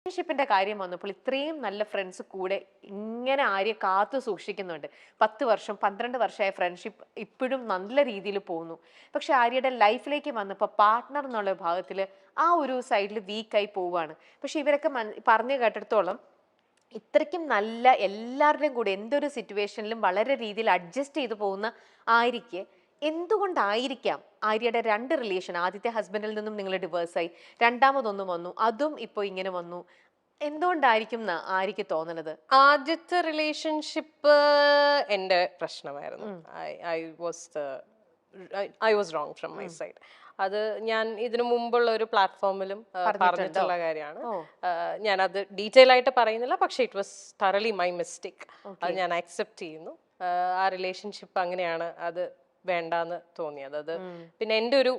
ഫ്രണ്ട്ഷിപ്പിന്റെ കാര്യം വന്നപ്പോൾ ഇത്രയും നല്ല ഫ്രണ്ട്സ് കൂടെ ഇങ്ങനെ ആര്യ കാത്തു സൂക്ഷിക്കുന്നുണ്ട്. 10 വർഷം 12 വർഷമായ ഫ്രണ്ട്ഷിപ്പ് ഇപ്പോഴും നല്ല രീതിയിൽ പോകുന്നു. പക്ഷെ ആര്യയുടെ ലൈഫിലേക്ക് വന്നപ്പോൾ പാർട്ട്ണർ എന്നുള്ള ഭാഗത്തിൽ ആ ഒരു സൈഡിൽ വീക്കായി പോവുകയാണ്. പക്ഷെ ഇവരൊക്കെ പറഞ്ഞു കേട്ടിടത്തോളം ഇത്രയ്ക്കും നല്ല എല്ലാവരുടെയും കൂടെ എന്തൊരു സിറ്റുവേഷനിലും വളരെ രീതിയിൽ അഡ്ജസ്റ്റ് ചെയ്തു പോകുന്ന ആര്യയ്ക്ക് എന്തുകൊണ്ടായിരിക്കാം ആര്യയുടെ 2 റിലേഷൻ, ആദ്യത്തെ ഹസ്ബൻഡിൽ നിന്നും നിങ്ങൾ ഡിവേഴ്സായി, രണ്ടാമതൊന്നും വന്നു, അതും ഇപ്പോൾ ഇങ്ങനെ വന്നു, എന്തുകൊണ്ടായിരിക്കും ആര്യയ്ക്ക് തോന്നണത്? ആദ്യത്തെ റിലേഷൻഷിപ്പ് എൻ്റെ പ്രശ്നമായിരുന്നു. I was wrong from my side. അത് ഞാൻ ഇതിനു മുമ്പുള്ള ഒരു പ്ലാറ്റ്ഫോമിലും പറഞ്ഞിട്ടുള്ള കാര്യമാണ്. ഞാൻ അത് ഡീറ്റെയിൽ ആയിട്ട് പറയുന്നില്ല, പക്ഷെ ഇറ്റ് വാസ് തറലി മൈ മിസ്റ്റേക്ക്. അത് ഞാൻ അക്സെപ്റ്റ് ചെയ്യുന്നു. ആ റിലേഷൻഷിപ്പ് അങ്ങനെയാണ്, അത് വേണ്ടാന്ന് തോന്നിയത്. അത് പിന്നെ എൻ്റെ ഒരു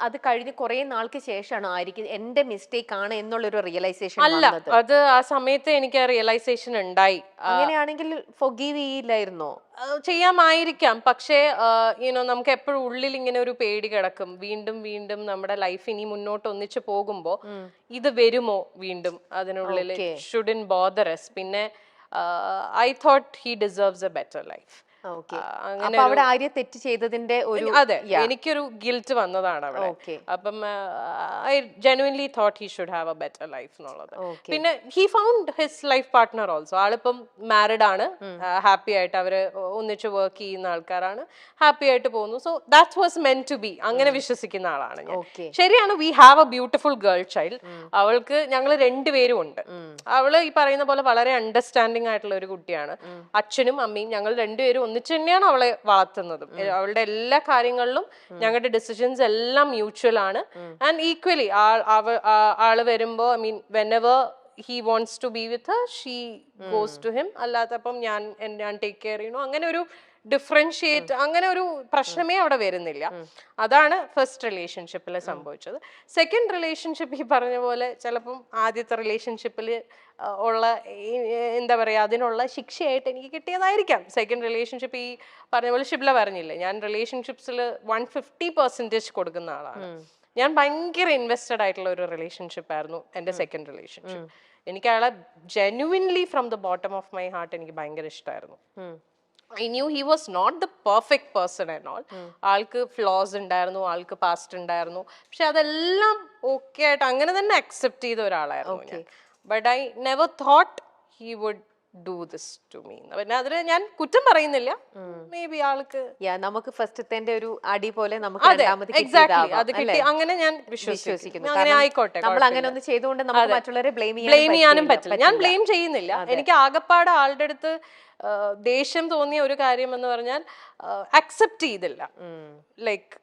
അത് കഴിഞ്ഞ് കുറെ നാൾക്ക് ശേഷമാണ് ആര്യയ്ക്ക് എന്റെ മിസ്റ്റേക്ക് ആണ് എന്നുള്ളൊരു റിയലൈസേഷൻ അല്ല, അത് ആ സമയത്ത് എനിക്ക് ആ റിയലൈസേഷൻ ഉണ്ടായി. അങ്ങനെയാണെങ്കിൽ ഫൊഗീവ് ചെയ്യില്ലായിരുന്നോ? ചെയ്യാമായിരിക്കാം, പക്ഷേ നമുക്ക് എപ്പോഴും ഉള്ളിൽ ഇങ്ങനെ ഒരു പേടി കിടക്കും. വീണ്ടും വീണ്ടും നമ്മുടെ ലൈഫ് ഇനി മുന്നോട്ട് ഒന്നിച്ചു പോകുമ്പോ ഇത് വരുമോ വീണ്ടും അതിനുള്ളിൽ. Shouldn't bother us. പിന്നെ I thought he deserves A better life. അവിടെ ആര്യ തെറ്റ് ചെയ്തതിന്റെ ഒരു അതെ, എനിക്കൊരു ഗിൽറ്റ് വന്നതാണ് അവിടെ. അപ്പം I genuinely thought he should have a better life എന്നുള്ളത്. പിന്നെ he found his life partner also. ആളിപ്പം മാരിഡ് ആണ്, ഹാപ്പി ആയിട്ട് അവര് ഒന്നിച്ച് വർക്ക് ചെയ്യുന്ന ആൾക്കാരാണ്, ഹാപ്പി ആയിട്ട് പോകുന്നു. So that was meant to be. അങ്ങനെ വിശ്വസിക്കുന്ന ആളാണ് ഞാൻ. ശരിയാണ്, we have a beautiful girl child. അവൾക്ക് ഞങ്ങൾ രണ്ടുപേരും ഉണ്ട്. അവള് ഈ പറയുന്ന പോലെ വളരെ അണ്ടർസ്റ്റാൻഡിങ് ആയിട്ടുള്ള ഒരു കുട്ടിയാണ്. അച്ഛനും അമ്മയും ഞങ്ങൾ രണ്ടുപേരും ഒന്നിച്ച് തന്നെയാണ് അവളെ വളർത്തുന്നതും. അവളുടെ എല്ലാ കാര്യങ്ങളിലും ഞങ്ങളുടെ ഡിസിഷൻസ് എല്ലാം മ്യൂച്വൽ ആണ്. ആൻഡ് ഈക്വലി ആള് വരുമ്പോ, I mean whenever he wants to be with her, she goes to him. അല്ലാത്തപ്പം ഞാൻ ടേക്ക് കെയർ ചെയ്യണു, അങ്ങനെ ഒരു ഡിഫറൻഷിയേറ്റ്, അങ്ങനെ ഒരു പ്രശ്നമേ അവിടെ വരുന്നില്ല. അതാണ് ഫസ്റ്റ് റിലേഷൻഷിപ്പിൽ സംഭവിച്ചത്. സെക്കൻഡ് റിലേഷൻഷിപ്പ് ഈ പറഞ്ഞ പോലെ ചിലപ്പം ആദ്യത്തെ റിലേഷൻഷിപ്പിൽ ഉള്ള എന്താ പറയുക, അതിനുള്ള ശിക്ഷയായിട്ട് എനിക്ക് കിട്ടിയതായിരിക്കാം സെക്കൻഡ് റിലേഷൻഷിപ്പ്. ഈ പറഞ്ഞ പോലെ ഷിബ്ല പറഞ്ഞില്ലേ, ഞാൻ റിലേഷൻഷിപ്സിൽ 150% കൊടുക്കുന്ന ആളാണ്. ഞാൻ ഭയങ്കര ഇൻവെസ്റ്റഡ് ആയിട്ടുള്ള ഒരു റിലേഷൻഷിപ്പ് ആയിരുന്നു എൻ്റെ സെക്കൻഡ് റിലേഷൻഷിപ്പ്. എനിക്ക് അയാളെ genuinely from the bottom of my heart എനിക്ക് ഭയങ്കര ഇഷ്ടമായിരുന്നു. I knew he was not the perfect person and all. ആൾക്ക് ഫ്ലോസ് ഉണ്ടായിരുന്നു, ആൾക്ക് പാസ്റ്റ് ഉണ്ടായിരുന്നു, പക്ഷെ അതെല്ലാം ഓക്കെ ആയിട്ട് അങ്ങനെ തന്നെ അക്സെപ്റ്റ് ചെയ്ത ഒരാളായിരുന്നു ഞാൻ. But I never thought he would do this to me. പിന്നെ അതിൽ ഞാൻ കുറ്റം പറയുന്നില്ല. മേ ബി ആൾക്ക് നമുക്ക് ഫസ്റ്റത്തെ ഒരു അടി പോലെ നമുക്ക് എക്സാക്ട്ലി അത് കിട്ടി, അങ്ങനെ ഞാൻ വിശ്വസിക്കുന്നു. അങ്ങനെ ആയിക്കോട്ടെ, നമ്മൾ അങ്ങനെ ഒന്ന് ചെയ്തുകൊണ്ട് നമുക്ക് മറ്റുള്ളവരെ ബ്ലെയിം ചെയ്യാനും പറ്റില്ല. ഞാൻ ബ്ലെയിം ചെയ്യുന്നില്ല. എനിക്ക് ആകപ്പാട് ആളുടെ അടുത്ത് ദേഷ്യം തോന്നിയ ഒരു കാര്യം എന്ന് പറഞ്ഞാൽ അക്സെപ്റ്റ് ചെയ്തില്ല. ലൈക്ക്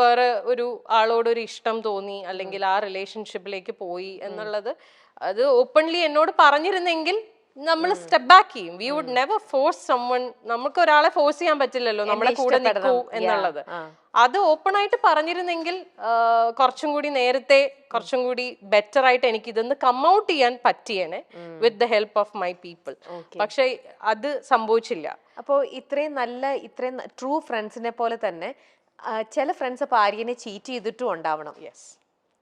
വേറെ ഒരു ആളോട് ഒരു ഇഷ്ടം തോന്നി, അല്ലെങ്കിൽ ആ റിലേഷൻഷിപ്പിലേക്ക് പോയി എന്നുള്ളത് അത് ഓപ്പൺലി എന്നോട് പറഞ്ഞിരുന്നെങ്കിൽ നമ്മൾ സ്റ്റെപ്പ് ബാക്ക് ചെയ്യും. We would never force someone. നമുക്ക് ഒരാളെ ഫോഴ്സ് ചെയ്യാൻ പറ്റില്ലല്ലോ നമ്മുടെ കൂടെ നിൽക്കൂ എന്നുള്ളത്. അത് ഓപ്പൺ ആയിട്ട് പറഞ്ഞിരുന്നെങ്കിൽ കുറച്ചും കൂടി നേരത്തെ, കുറച്ചും കൂടി ബെറ്റർ ആയിട്ട് എനിക്ക് ഇതൊന്ന് കം ഔട്ട് ചെയ്യാൻ പറ്റിയേനെ with the help of my people. പക്ഷെ അത് സംഭവിച്ചില്ല. അപ്പോൾ ഇത്രയും ട്രൂ ഫ്രണ്ട്സിനെ പോലെ തന്നെ ചില ഫ്രണ്ട്സ് അപ്പൊ ആര്യനെ ചീറ്റ് ചെയ്തിട്ടും ഉണ്ടാവണം. യെസ്,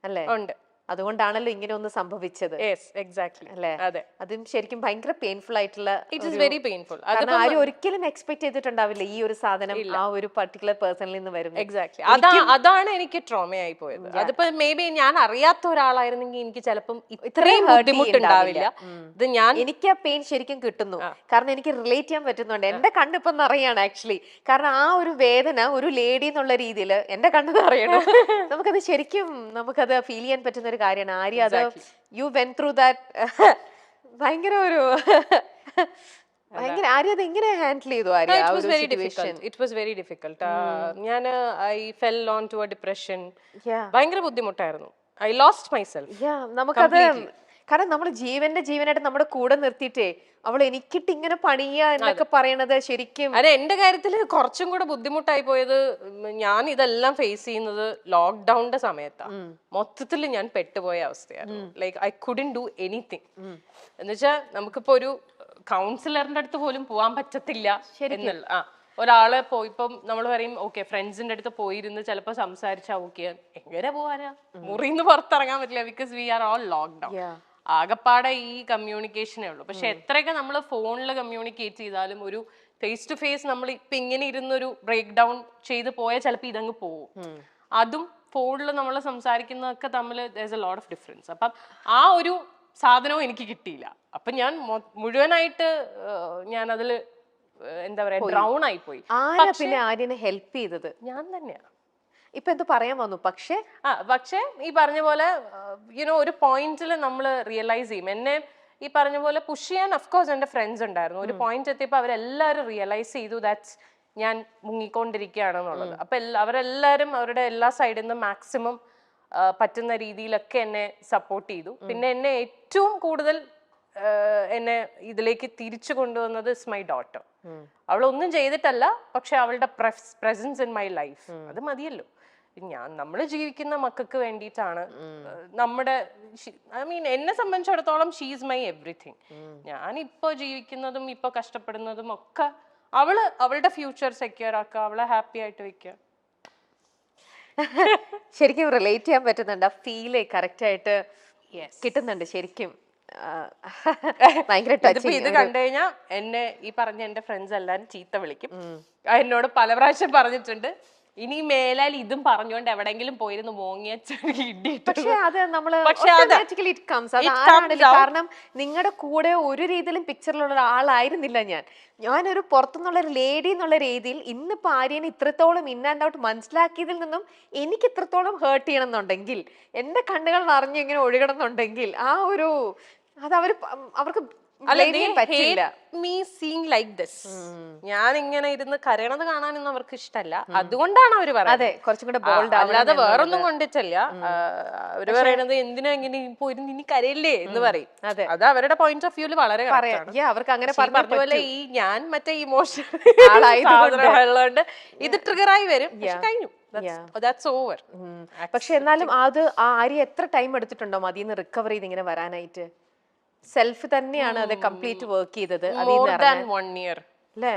അല്ലേ? ഉണ്ട്. അതുകൊണ്ടാണല്ലോ ഇങ്ങനെ ഒന്ന് സംഭവിച്ചത്. അല്ലേ? അതെ, അതും ശരിക്കും ഭയങ്കര പെയിൻഫുൾ ആയിട്ടുള്ള, ഇറ്റ് ഈസ് വെരി പെയിൻഫുൾ. ആരും ഒരിക്കലും എക്സ്പെക്ട് ചെയ്തിട്ടുണ്ടാവില്ല ഈ ഒരു സാധനം ആ ഒരു പർട്ടിക്കുലർ പേഴ്സണിൽ നിന്ന് വരും. എക്സാക്ട്ലി, അതാണ് എനിക്ക് ട്രോമയായി പോയത്. അതിപ്പോ മേ ബി ഞാൻ അറിയാത്ത ഒരാളായിരുന്നെങ്കിൽ എനിക്ക് ചിലപ്പം ഇത്രയും ബുദ്ധിമുട്ടുണ്ടാവില്ല. ഇത് എനിക്ക് ആ പെയിൻ ശരിക്കും കിട്ടുന്നു, കാരണം എനിക്ക് റിലേറ്റ് ചെയ്യാൻ പറ്റുന്നുണ്ട്. എന്റെ കണ്ണിപ്പം നിറയാണ് ആക്ച്വലി. കാരണം ആ ഒരു വേദന ഒരു ലേഡി എന്നുള്ള രീതിയിൽ എന്റെ കണ്ണ് നിറയണം. നമുക്കത് ശരിക്കും നമുക്കത് ഫീൽ ചെയ്യാൻ പറ്റുന്ന ഒരു കാര്യമാണ്. ആര്യ അത് യു വെന്റ് ത്രൂ ദാറ്റ്. ഭയങ്കര ഒരു ആര്യ അത് എങ്ങനെ ഹാൻഡിൽ ചെയ്തു? It was very difficult. ഞാൻ I fell on to a depression. ഭയങ്കര ബുദ്ധിമുട്ടായിരുന്നു. I lost myself. നമുക്കത് കാരണം നമ്മൾ ജീവനായിട്ട് നമ്മുടെ കൂടെ നിർത്തിയിട്ടേ അവൾ എനിക്കിട്ട് ഇങ്ങനെ പണിയ എന്നൊക്കെ പറയണത് ശരിക്കും. അതെ, എന്റെ കാര്യത്തിൽ കുറച്ചും കൂടെ ബുദ്ധിമുട്ടായി പോയത്, ഞാൻ ഇതെല്ലാം ഫേസ് ചെയ്യുന്നത് ലോക്ക്ഡൌണിന്റെ സമയത്താണ്. മൊത്തത്തിൽ ഞാൻ പെട്ടുപോയ അവസ്ഥയായിരുന്നു. Like I couldn't do anything. എന്നുവെച്ചാൽ നമുക്കിപ്പോ ഒരു കൗൺസിലറിന്റെ അടുത്ത് പോലും പോവാൻ പറ്റത്തില്ല എന്നുള്ള ഒരാളെ ഇപ്പം നമ്മൾ പറയും ഓക്കെ ഫ്രണ്ട്സിന്റെ അടുത്ത് പോയിരുന്ന് ചിലപ്പോ സംസാരിച്ചാ ഓക്കെ, എങ്ങനെ പോവാനാ? മുറിന്ന് പുറത്തിറങ്ങാൻ പറ്റില്ല, because we are all lockdown. ആകപ്പാടെ ഈ കമ്മ്യൂണിക്കേഷനേ ഉള്ളൂ. പക്ഷെ എത്രയൊക്കെ നമ്മൾ ഫോണിൽ കമ്മ്യൂണിക്കേറ്റ് ചെയ്താലും ഒരു ഫേസ് ടു ഫേസ് നമ്മൾ ഇപ്പൊ ഇങ്ങനെ ഇരുന്നൊരു ബ്രേക്ക് ഡൗൺ ചെയ്ത് പോയാൽ ചിലപ്പോൾ ഇതങ്ങ് പോകും. അതും ഫോണിൽ നമ്മൾ സംസാരിക്കുന്നതൊക്കെ തമ്മിൽ there's a lot of difference. അപ്പം ആ ഒരു സാധനവും എനിക്ക് കിട്ടിയില്ല. അപ്പൊ ഞാൻ മുഴുവനായിട്ട് ഞാൻ അതില് എന്താ പറയാ ഡ്രൗൺ ആയി പോയി. പിന്നെ ആര്യനെ ഹെൽപ്പ് ചെയ്തത് ഞാൻ തന്നെയാ. ഇപ്പൊ എന്ത് പറയാൻ വന്നു? പക്ഷേ ഈ പറഞ്ഞ പോലെ യുനോ ഒരു പോയിന്റിൽ നമ്മൾ റിയലൈസ് ചെയ്യും. എന്നെ ഈ പറഞ്ഞ പോലെ പുഷ് ചെയ്യാൻ അഫ്കോഴ്സ് എന്റെ ഫ്രണ്ട്സ് ഉണ്ടായിരുന്നു. ഒരു പോയിന്റ് എത്തിയപ്പോൾ അവരെല്ലാവരും റിയലൈസ് ചെയ്തു ദാറ്റ്സ് ഞാൻ മുങ്ങിക്കൊണ്ടിരിക്കുകയാണെന്നുള്ളത്. അപ്പൊ അവരെല്ലാവരും അവരുടെ എല്ലാ സൈഡിൽ നിന്നും മാക്സിമം പറ്റുന്ന രീതിയിലൊക്കെ എന്നെ സപ്പോർട്ട് ചെയ്തു. പിന്നെ എന്നെ ഏറ്റവും കൂടുതൽ എന്നെ ഇതിലേക്ക് തിരിച്ചു കൊണ്ടുവന്നത് ഇസ് മൈ ഡോട്ടർ. അവളൊന്നും ചെയ്തിട്ടല്ല, പക്ഷെ അവളുടെ പ്രസൻസ് ഇൻ മൈ ലൈഫ് അത് മതിയല്ലോ. നമ്മൾ ജീവിക്കുന്ന മക്കൾക്ക് വേണ്ടിയിട്ടാണ്. നമ്മുടെ ഐ മീൻ എന്നെ സംബന്ധിച്ചിടത്തോളം ഷീസ് മൈ എവറിഥിങ്. ഞാൻ ഇപ്പൊ ജീവിക്കുന്നതും ഇപ്പൊ കഷ്ടപ്പെടുന്നതും ഒക്കെ അവളുടെ ഫ്യൂച്ചർ സെക്യൂർ ആക്കുക, അവളെ ഹാപ്പി ആയിട്ട് വെക്കുക. ശരിക്കും റിലേറ്റ് ചെയ്യാൻ പറ്റുന്നുണ്ട്. ആ ഫീല് കറക്റ്റ് ആയിട്ട് കിട്ടുന്നുണ്ട് ശരിക്കും. ഭയങ്കര ഇത് കണ്ടു കഴിഞ്ഞാൽ എന്നെ ഈ പറഞ്ഞ എന്റെ ഫ്രണ്ട്സ് എല്ലാരും ചീത്ത വിളിക്കും. എന്നോട് പല പ്രാവശ്യം പറഞ്ഞിട്ടുണ്ട്, ഇനി മേലാൽ ഇതും പറഞ്ഞുകൊണ്ട് എവിടെങ്കിലും പോയിരുന്നു മോങ്ങിയ കാരണം നിങ്ങളുടെ കൂടെ ഒരു രീതിയിലും പിക്ചറിലുള്ള ഒരാളായിരുന്നില്ല ഞാനൊരു പുറത്തുനിന്നുള്ള ഒരു ലേഡി എന്നുള്ള രീതിയിൽ ഇന്നിപ്പോ ആര്യനെ ഇത്രത്തോളം ഇൻ ആൻഡ് ഔട്ട് മനസ്സിലാക്കിയതിൽ നിന്നും എനിക്ക് ഇത്രത്തോളം ഹേർട്ട് ചെയ്യണം എന്നുണ്ടെങ്കിൽ, എന്റെ കണ്ണുകൾ നിറഞ്ഞു ഇങ്ങനെ ഒഴുകണം എന്നുണ്ടെങ്കിൽ ആ ഒരു അത് അവർക്ക് ഞാൻ ഇങ്ങനെ ഇരുന്ന് കരയണത് കാണാനൊന്നും അവർക്ക് ഇഷ്ടമല്ല. അതുകൊണ്ടാണ് അവര് പറയുന്നത്, അല്ലാതെ വേറൊന്നും കൊണ്ടിട്ടല്ല. അവര് പറയണത് എന്തിനാ ഇങ്ങനെ പോയിരുന്നു ഇനി കരയില്ലേ എന്ന് പറയും. അത് അവരുടെ പോയിന്റ് ഓഫ് വ്യൂല് വളരെ അവർക്ക് അങ്ങനെ പറഞ്ഞ ഈ ഞാൻ മറ്റേ ഇമോഷണൽ ഇത് ട്രിഗറായി വരും. കഴിഞ്ഞു, that's over. പക്ഷെ എന്നാലും അത് ആര്യ എത്ര ടൈം എടുത്തിട്ടുണ്ടോ അതിന്ന് റിക്കവർ ചെയ്ത് ഇങ്ങനെ വരാനായിട്ട്? സെൽഫ് തന്നെയാണ് അത് കംപ്ലീറ്റ് വർക്ക് ചെയ്തത്. more than 1 year അല്ലേ?